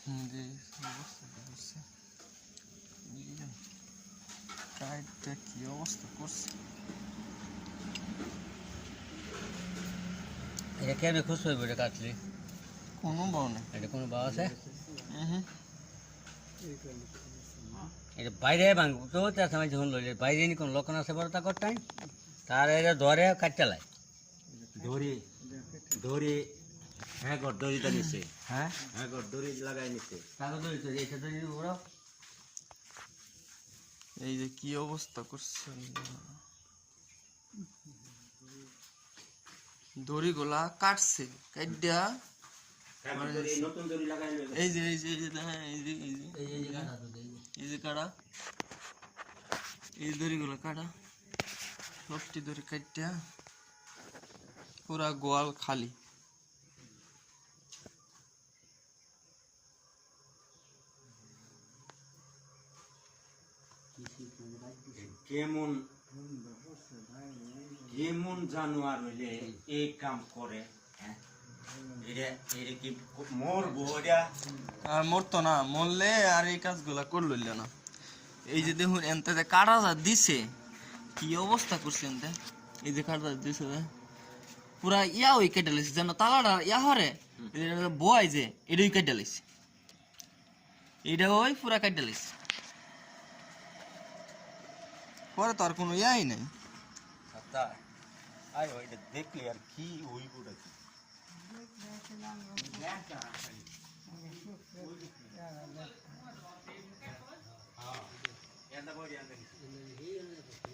যে অবস্থা করছে কাইটটা কি অবস্থা করছে। এটা কেমন খুশ হইব এটা কাটলি? কোনো বাও নেই। এটা কোনো বাও আছে? হুম এটা বাইরে ভাঙব তো তার সময় যখন লইলে বাইরে নি কোনো লক্ষণ আছে বড় তা করতাই তার এটা ধরে কাটতে দড়ি দড়ি হ্যাঁ গড় দড়িটা নিচ্ছে হ্যাঁ হ্যাঁ গড় দড়ি লাগাই নিচ্ছে তাকে দড়ি তো এইটা দড়ি ওরা এই যে কি অবস্থা করছে দড়িগুলা কাটছে কাইডা নতুন দড়ি লাগাই এই যে এই যে এই যে এই যে কাটা এই দড়িগুলো কাটা সবটি দড়ি কাটটা পুরা গোয়াল খালি। কেমন কেমন জানোয়ার হইলে এই কাম করে? কি মরবো? আর মরতো না, মরলে আর এই কাজগুলা করলো না। এই যে দেখুন এনতে কাটা যা দিছে কি অবস্থা করছে এনতে, এই যে কাটা দিছে পুরা ইয়া ওই কেটে লেছে যেন তালাটা ইয়া হরে বয় যে এটাই কেটে লেছে, এটা ওই পুরা কেটে লেছে। পরে তো আর কোনো ইয়াই নাই। দেখলে আর কি ওই কি